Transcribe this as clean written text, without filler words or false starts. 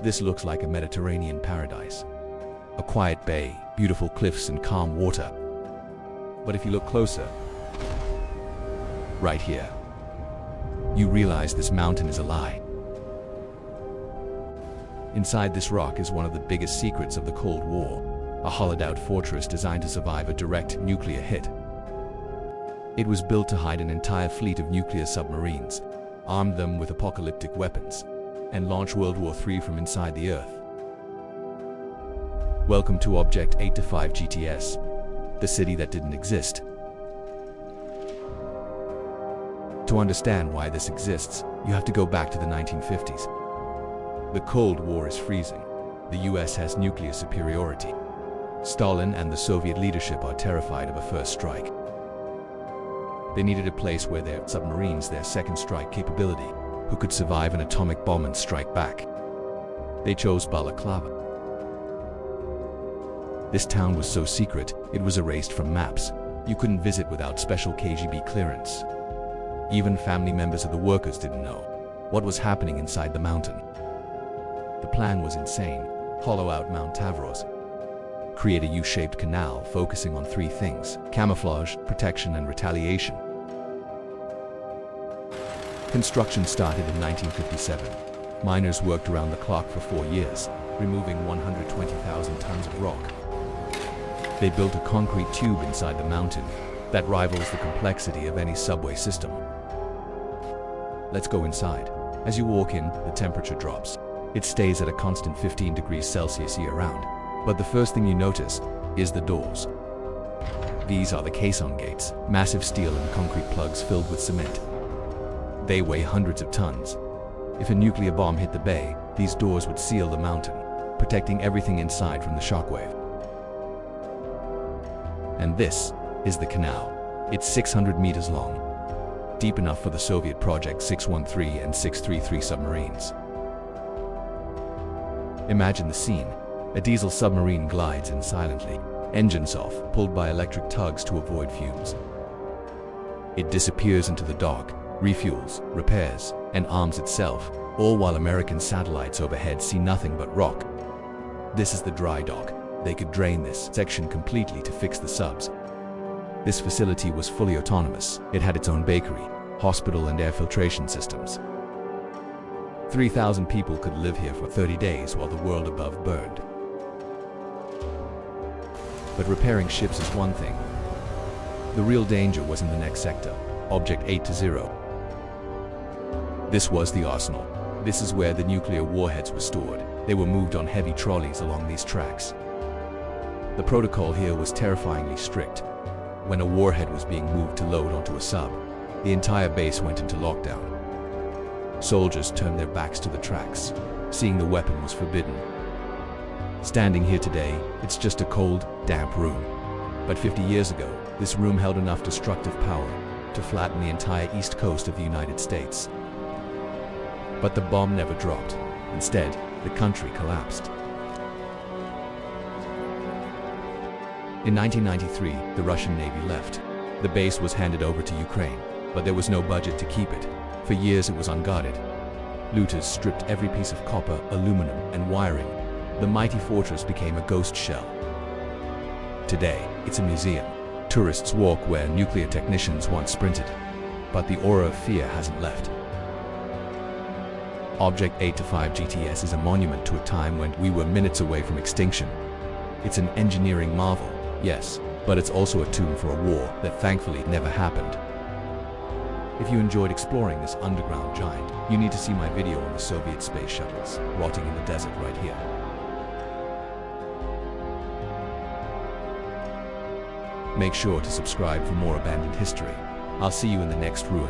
This looks like a Mediterranean paradise. A quiet bay, beautiful cliffs and calm water. But if you look closer, right here, you realize this mountain is a lie. Inside this rock is one of the biggest secrets of the Cold War, a hollowed-out fortress designed to survive a direct nuclear hit. It was built to hide an entire fleet of nuclear submarines, arm them with apocalyptic weapons, and launch World War III from inside the Earth. Welcome to Object 8-5 GTS, the city that didn't exist. To understand why this exists, you have to go back to the 1950s. The Cold War is freezing. The US has nuclear superiority. Stalin and the Soviet leadership are terrified of a first strike. They needed a place where their submarines, their second strike capability, who could survive an atomic bomb and strike back. They chose Balaklava. This town was so secret, it was erased from maps. You couldn't visit without special KGB clearance. Even family members of the workers didn't know what was happening inside the mountain. The plan was insane. Hollow out Mount Tavros. Create a U-shaped canal focusing on three things: camouflage, protection, and retaliation. Construction started in 1957. Miners worked around the clock for 4 years, removing 120,000 tons of rock. They built a concrete tube inside the mountain that rivals the complexity of any subway system. Let's go inside. As you walk in, the temperature drops. It stays at a constant 15 degrees Celsius year-round. But the first thing you notice is the doors. These are the caisson gates, massive steel and concrete plugs filled with cement. They weigh hundreds of tons. If a nuclear bomb hit the bay, these doors would seal the mountain, protecting everything inside from the shockwave. And this is the canal. It's 600 meters long, deep enough for the Soviet Project 613 and 633 submarines. Imagine the scene. A diesel submarine glides in silently, engines off, pulled by electric tugs to avoid fumes. It disappears into the dock, refuels, repairs, and arms itself, all while American satellites overhead see nothing but rock. This is the dry dock. They could drain this section completely to fix the subs. This facility was fully autonomous. It had its own bakery, hospital, and air filtration systems. 3,000 people could live here for 30 days while the world above burned. But repairing ships is one thing. The real danger was in the next sector, Object 8-0. This was the arsenal. This is where the nuclear warheads were stored. They were moved on heavy trolleys along these tracks. The protocol here was terrifyingly strict. When a warhead was being moved to load onto a sub, the entire base went into lockdown. Soldiers turned their backs to the tracks. Seeing the weapon was forbidden. Standing here today, it's just a cold, damp room. But 50 years ago, this room held enough destructive power to flatten the entire east coast of the United States. But the bomb never dropped. Instead, the country collapsed. In 1993, the Russian Navy left. The base was handed over to Ukraine, but there was no budget to keep it. For years it was unguarded. Looters stripped every piece of copper, aluminum, and wiring. The mighty fortress became a ghost shell. Today, it's a museum. Tourists walk where nuclear technicians once sprinted. But the aura of fear hasn't left. Object 8-5 GTS is a monument to a time when we were minutes away from extinction. It's an engineering marvel, yes, but it's also a tomb for a war that thankfully never happened. If you enjoyed exploring this underground giant, you need to see my video on the Soviet space shuttles, rotting in the desert right here. Make sure to subscribe for more abandoned history. I'll see you in the next ruin.